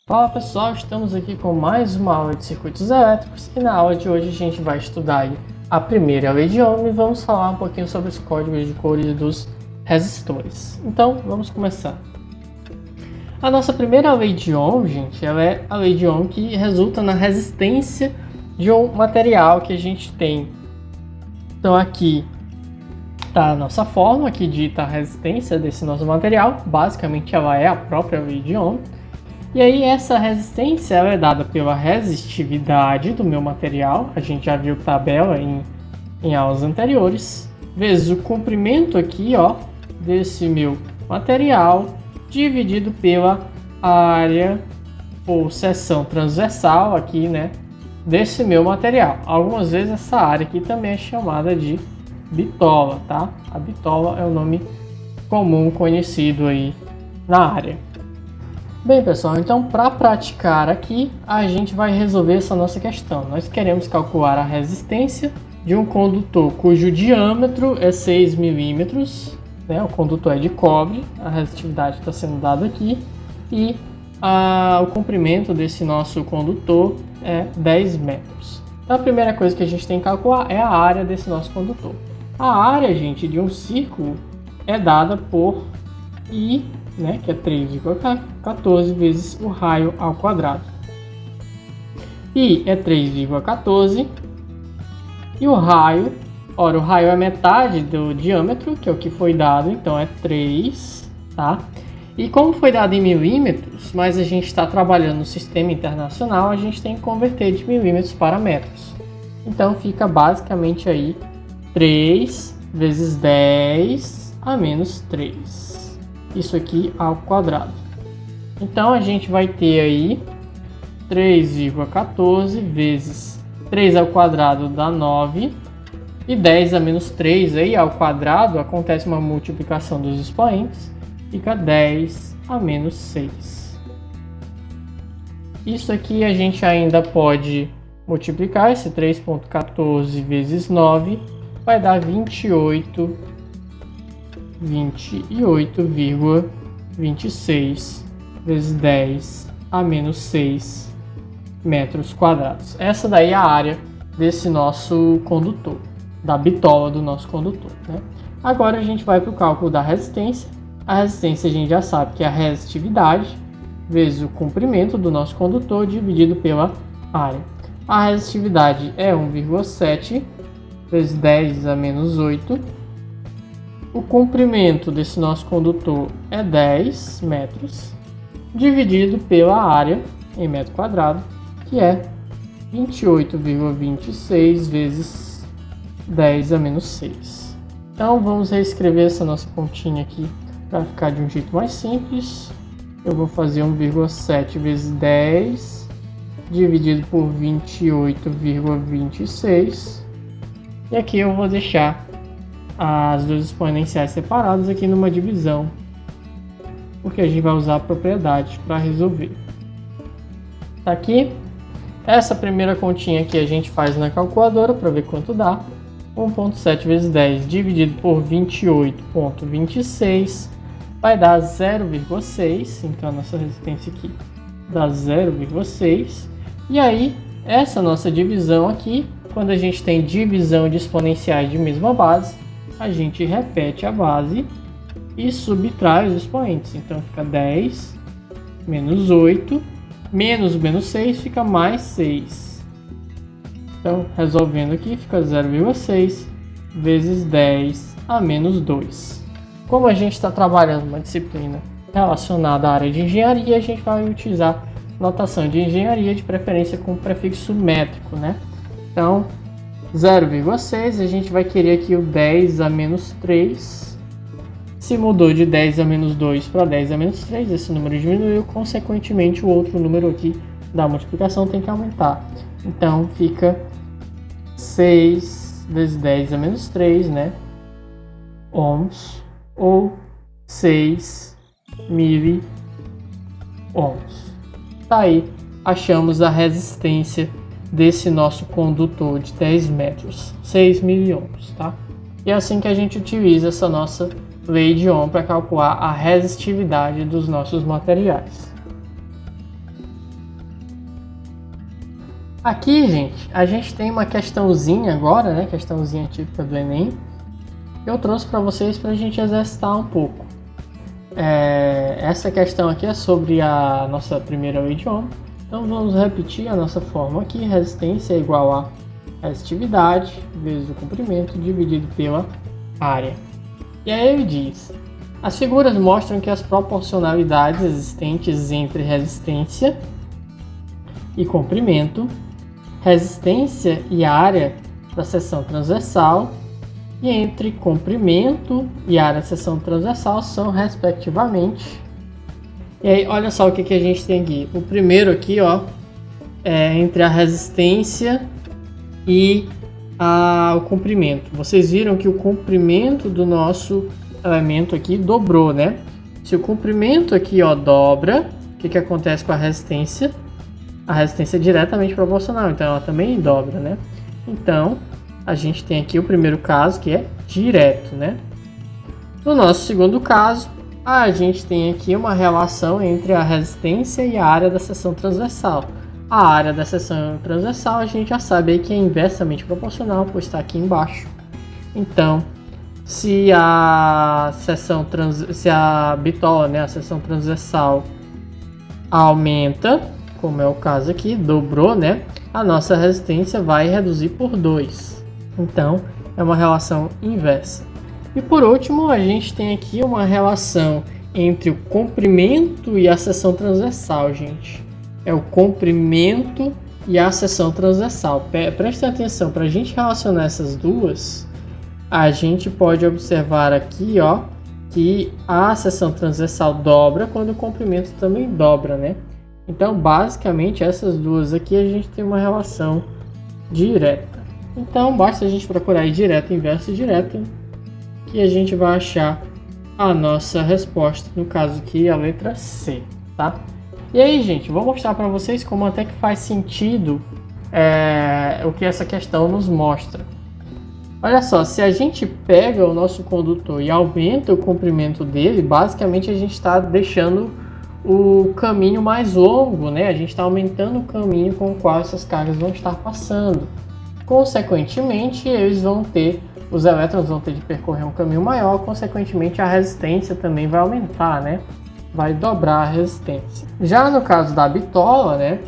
Fala pessoal, estamos aqui com mais uma aula de circuitos elétricos e na aula de hoje a gente vai estudar aí a primeira lei de Ohm e vamos falar um pouquinho sobre os códigos de cores dos resistores. Então vamos começar. A nossa primeira lei de Ohm, gente, ela é a lei de Ohm que resulta na resistência de um material que a gente tem. Então aqui está a nossa fórmula que dita a resistência desse nosso material, basicamente ela é a própria lei de Ohm. E aí essa resistência ela é dada pela resistividade do meu material, a gente já viu tabela em aulas anteriores, vezes o comprimento aqui, ó, desse meu material, dividido pela área ou seção transversal aqui, né, desse meu material. Algumas vezes essa área aqui também é chamada de bitola, tá? A bitola é o nome comum conhecido aí na área. Bem pessoal, então para praticar aqui, a gente vai resolver essa nossa questão. Nós queremos calcular a resistência de um condutor cujo diâmetro é 6 milímetros, né? O condutor é de cobre, a resistitividade está sendo dada aqui, e o comprimento desse nosso condutor é 10 metros. Então a primeira coisa que a gente tem que calcular é a área desse nosso condutor. A área, gente, de um círculo é dada por I, né, que é 3,14 vezes o raio ao quadrado. I é 3,14 e o raio, ora, o raio é metade do diâmetro, que é o que foi dado, então é 3, tá? E como foi dado em milímetros, mas a gente está trabalhando no sistema internacional, a gente tem que converter de milímetros para metros. Então fica basicamente aí 3 vezes 10 a menos 3. Isso aqui ao quadrado. Então a gente vai ter aí 3,14 vezes 3 ao quadrado dá 9 e 10 a menos 3 aí ao quadrado acontece uma multiplicação dos expoentes, fica 10 a menos 6. Isso aqui a gente ainda pode multiplicar, esse 3,14 vezes 9 vai dar 28,26 vezes 10 a menos 6 metros quadrados. Essa daí é a área desse nosso condutor, da bitola do nosso condutor, né? Agora a gente vai para o cálculo da resistência. A resistência a gente já sabe que é a resistitividade vezes o comprimento do nosso condutor dividido pela área. A resistitividade é 1,7 vezes 10 a menos 8. O comprimento desse nosso condutor é 10 metros, dividido pela área em metro quadrado, que é 28,26 vezes 10 a menos 6. Então vamos reescrever essa nossa continha aqui para ficar de um jeito mais simples. Eu vou fazer 1,7 vezes 10 dividido por 28,26 e aqui eu vou deixar as duas exponenciais separadas aqui numa divisão, porque a gente vai usar a propriedade para resolver. Tá aqui, essa primeira continha aqui a gente faz na calculadora para ver quanto dá. 1,7 vezes 10 dividido por 28,26 vai dar 0,6, então a nossa resistência aqui dá 0,6. E aí, essa nossa divisão aqui, quando a gente tem divisão de exponenciais de mesma base, a gente repete a base e subtrai os expoentes. Então fica 10 menos 8 menos o menos 6 fica mais 6. Então resolvendo aqui fica 0,6 vezes 10 a menos 2. Como a gente está trabalhando uma disciplina relacionada à área de engenharia, a gente vai utilizar notação de engenharia, de preferência com prefixo métrico, né? Então 0,6, a gente vai querer aqui o 10 a menos 3. Se mudou de 10 a menos 2 para 10 a menos 3, esse número diminuiu, consequentemente o outro número aqui da multiplicação tem que aumentar. Então fica 6 vezes 10 a menos 3, né? Ohms, ou 6 miliohms. Tá aí, achamos a resistência desse nosso condutor de 10 metros, 6 miliohms, tá? E é assim que a gente utiliza essa nossa lei de Ohm para calcular a resistividade dos nossos materiais. Aqui, gente, a gente tem uma questãozinha agora, né? Questãozinha típica do Enem, que eu trouxe para vocês para a gente exercitar um pouco. Essa questão aqui é sobre a nossa primeira idioma. Então vamos repetir a nossa fórmula aqui. Resistência é igual a resistividade vezes o comprimento dividido pela área. E aí ele diz: as figuras mostram que as proporcionalidades existentes entre resistência e comprimento, resistência e área da seção transversal, e entre comprimento e área da seção transversal são, respectivamente. E aí, olha só o que a gente tem aqui. O primeiro aqui, ó, é entre a resistência e o comprimento. Vocês viram que o comprimento do nosso elemento aqui dobrou, né? Se o comprimento aqui, ó, dobra, o que acontece com a resistência? A resistência é diretamente proporcional, então ela também dobra, né? Então, a gente tem aqui o primeiro caso, que é direto, né? No nosso segundo caso, a gente tem aqui uma relação entre a resistência e a área da seção transversal. A área da seção transversal a gente já sabe aí que é inversamente proporcional, pois está aqui embaixo. Então, se a bitola, né, a seção transversal aumenta, como é o caso aqui, dobrou, né, a nossa resistência vai reduzir por 2. Então, é uma relação inversa. E por último, a gente tem aqui uma relação entre o comprimento e a seção transversal, gente. É o comprimento e a seção transversal. Presta atenção, para a gente relacionar essas duas, a gente pode observar aqui, ó, que a seção transversal dobra quando o comprimento também dobra, né? Então, basicamente, essas duas aqui a gente tem uma relação direta. Então, basta a gente procurar aí direto, inverso e direto, que a gente vai achar a nossa resposta, no caso aqui, a letra C, tá? E aí, gente, vou mostrar para vocês como até que faz sentido o que essa questão nos mostra. Olha só, se a gente pega o nosso condutor e aumenta o comprimento dele, basicamente a gente está deixando o caminho mais longo, né? A gente está aumentando o caminho com o qual essas cargas vão estar passando. Consequentemente, os elétrons vão ter de percorrer um caminho maior, consequentemente a resistência também vai aumentar, né? Vai dobrar a resistência. Já no caso da bitola, né?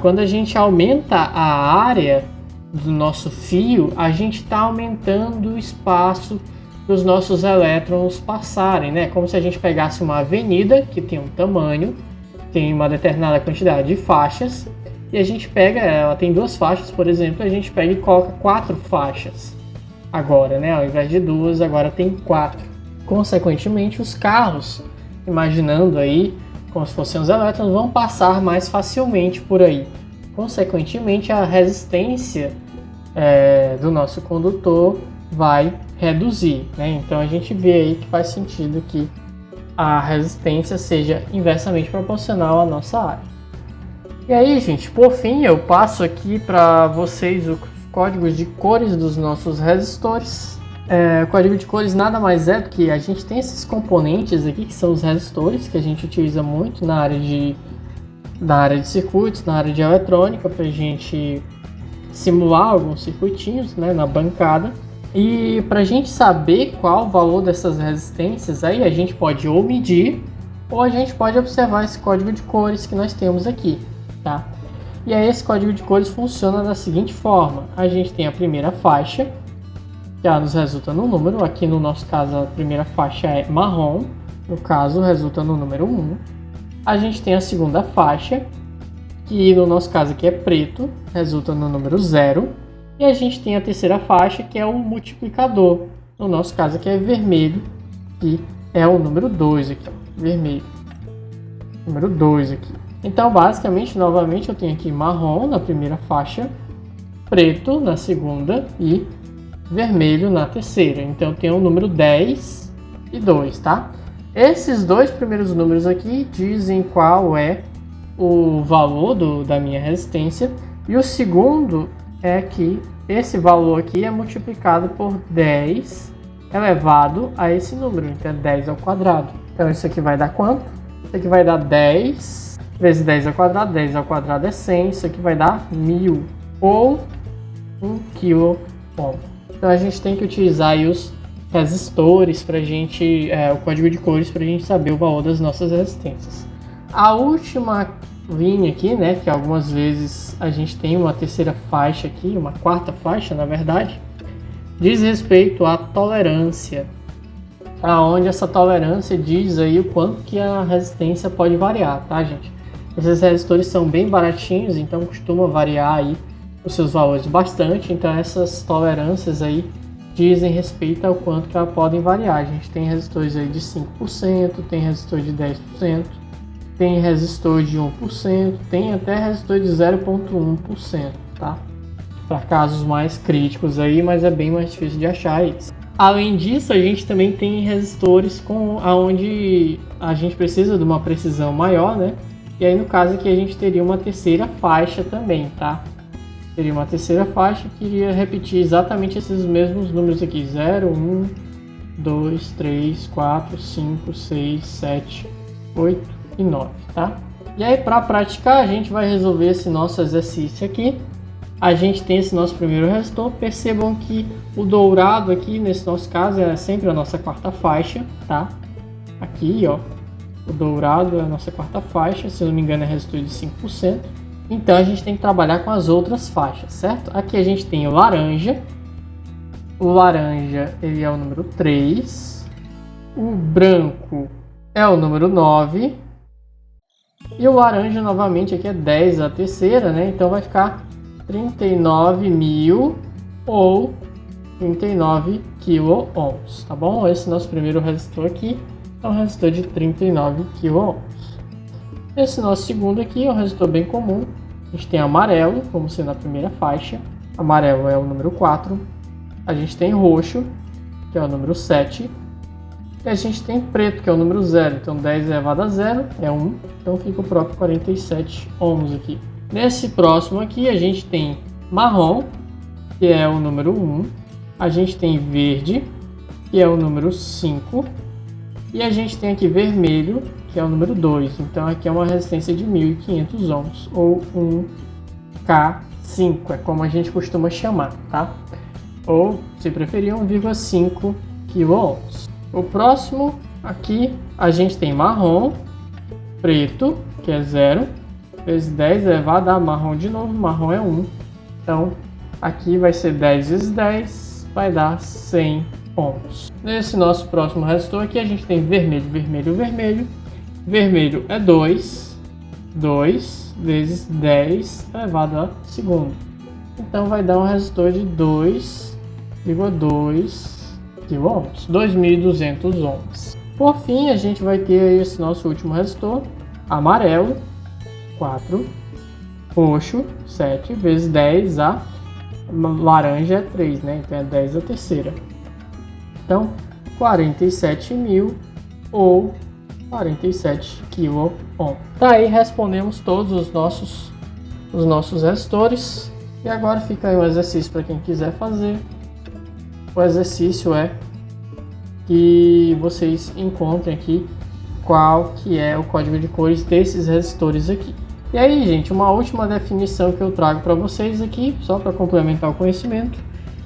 Quando a gente aumenta a área do nosso fio, a gente está aumentando o espaço para os nossos elétrons passarem, né? Como se a gente pegasse uma avenida que tem um tamanho, tem uma determinada quantidade de faixas, e a gente pega, ela tem 2 faixas, por exemplo, a gente pega e coloca 4 faixas. Agora, né? Ao invés de 2, agora tem 4. Consequentemente, os carros, imaginando aí como se fossem os elétrons, vão passar mais facilmente por aí. Consequentemente, a resistência do nosso condutor vai reduzir, né? Então a gente vê aí que faz sentido que a resistência seja inversamente proporcional à nossa área. E aí, gente, por fim, eu passo aqui para vocês os códigos de cores dos nossos resistores. O código de cores nada mais é do que a gente tem esses componentes aqui, que são os resistores, que a gente utiliza muito na área de circuitos, na área de eletrônica, para a gente simular alguns circuitinhos, né, na bancada. E para a gente saber qual o valor dessas resistências, aí a gente pode ou medir, ou a gente pode observar esse código de cores que nós temos aqui, tá? E aí esse código de cores funciona da seguinte forma: a gente tem a primeira faixa, que nos resulta no número, aqui no nosso caso a primeira faixa é marrom, no caso resulta no número 1. A gente tem a segunda faixa, que no nosso caso aqui é preto, resulta no número 0. E a gente tem a terceira faixa, que é o multiplicador, no nosso caso aqui é vermelho, que é o número 2 aqui, ó, vermelho. Número 2 aqui. Então, basicamente, novamente, eu tenho aqui marrom na primeira faixa, preto na segunda e vermelho na terceira. Então, eu tenho o número 10 e 2, tá? Esses dois primeiros números aqui dizem qual é o valor da minha resistência. E o segundo é que esse valor aqui é multiplicado por 10 elevado a esse número. Então, é 10 ao quadrado. Então, isso aqui vai dar quanto? Isso aqui vai dar 10 vezes 10 ao quadrado, 10 ao quadrado é 100, isso aqui vai dar 1000, ou 1 kΩ. Então a gente tem que utilizar aí os resistores para o código de cores para a gente saber o valor das nossas resistências. A última linha aqui, né, que algumas vezes a gente tem uma terceira faixa aqui, uma quarta faixa na verdade, diz respeito à tolerância, aonde essa tolerância diz aí o quanto que a resistência pode variar, tá, gente? Esses resistores são bem baratinhos, então costuma variar aí os seus valores bastante, então essas tolerâncias aí dizem respeito ao quanto que elas podem variar. A gente tem resistores aí de 5%, tem resistor de 10%, tem resistor de 1%, tem até resistor de 0,1%, tá? Para casos mais críticos aí, mas é bem mais difícil de achar isso. Além disso, a gente também tem resistores aonde a gente precisa de uma precisão maior, né? E aí no caso aqui a gente teria uma terceira faixa também, tá? Teria uma terceira faixa que iria repetir exatamente esses mesmos números aqui: 0, 1, 2, 3, 4, 5, 6, 7, 8 e 9, tá? E aí para praticar a gente vai resolver esse nosso exercício aqui. A gente tem esse nosso primeiro resistor. Percebam que o dourado aqui, nesse nosso caso, é sempre a nossa quarta faixa, tá? Aqui, ó, o dourado é a nossa quarta faixa, se não me engano é resistor de 5%. Então a gente tem que trabalhar com as outras faixas, certo? Aqui a gente tem o laranja. O laranja ele é o número 3. O branco é o número 9. E o laranja novamente aqui é 10 a terceira, né? Então vai ficar 39.000 ou 39 kΩ, tá bom? Esse nosso primeiro resistor aqui é um resistor de 39 kΩ. Esse nosso segundo aqui é um resistor bem comum. A gente tem amarelo, como sendo a primeira faixa. Amarelo é o número 4. A gente tem roxo, que é o número 7. E a gente tem preto, que é o número 0. Então 10 elevado a 0 é 1. Então fica o próprio 47 ohms aqui. Nesse próximo aqui a gente tem marrom, que é o número 1. A gente tem verde, que é o número 5. E a gente tem aqui vermelho, que é o número 2. Então aqui é uma resistência de 1500 ohms, ou 1K5, é como a gente costuma chamar, tá? Ou, se preferir, 1,5 kΩ. O próximo aqui a gente tem marrom, preto, que é 0, vezes 10 elevado a marrom de novo, marrom é 1. Então aqui vai ser 10 vezes 10, vai dar 100 ohms. Nesse nosso próximo resistor aqui a gente tem vermelho, vermelho, vermelho. Vermelho é 2 vezes 10 elevado a segundo. Então vai dar um resistor de 2,2 kΩ, 2.200 ohms. Por fim, a gente vai ter esse nosso último resistor, amarelo, 4, roxo, 7, vezes 10 a laranja é 3, né? Então é 10 a terceira. Então, 47.000 ou 47 kΩ. Tá aí, respondemos todos os nossos resistores. E agora fica aí um exercício para quem quiser fazer. O exercício é que vocês encontrem aqui qual que é o código de cores desses resistores aqui. E aí, gente, uma última definição que eu trago para vocês aqui, só para complementar o conhecimento,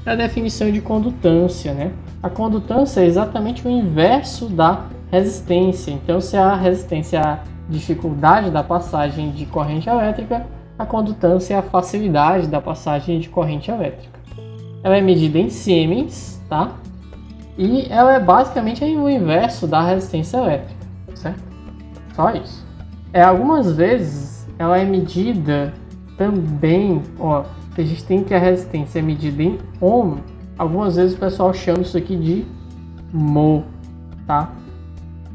é a definição de condutância, né? A condutância é exatamente o inverso da resistência. Então, se a resistência é a dificuldade da passagem de corrente elétrica, a condutância é a facilidade da passagem de corrente elétrica. Ela é medida em siemens, tá? E ela é basicamente o inverso da resistência elétrica, certo? Só isso. Algumas vezes ela é medida também, ó, se a gente tem que a resistência é medida em ohm, algumas vezes o pessoal chama isso aqui de mho, tá?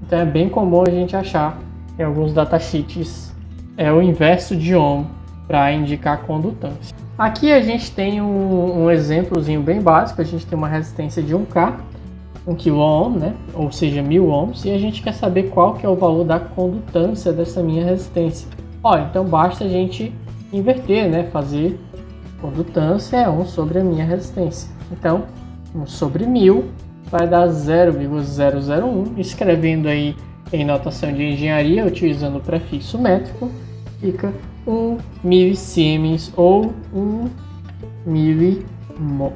Então é bem comum a gente achar em alguns datasheets o inverso de ohm para indicar condutância. Aqui a gente tem um exemplozinho bem básico. A gente tem uma resistência de 1K, 1 kΩ, né? Ou seja, 1000 ohms, e a gente quer saber qual que é o valor da condutância dessa minha resistência. Ó, então basta a gente inverter, né? Fazer condutância é 1 sobre a minha resistência. Então, 1 sobre 1000 vai dar 0,001, escrevendo aí em notação de engenharia, utilizando o prefixo métrico, significa 1 milisiemens ou 1 milimol.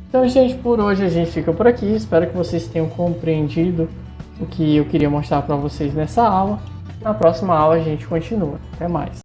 Então, gente, por hoje a gente fica por aqui. Espero que vocês tenham compreendido o que eu queria mostrar para vocês nessa aula. Na próxima aula a gente continua. Até mais!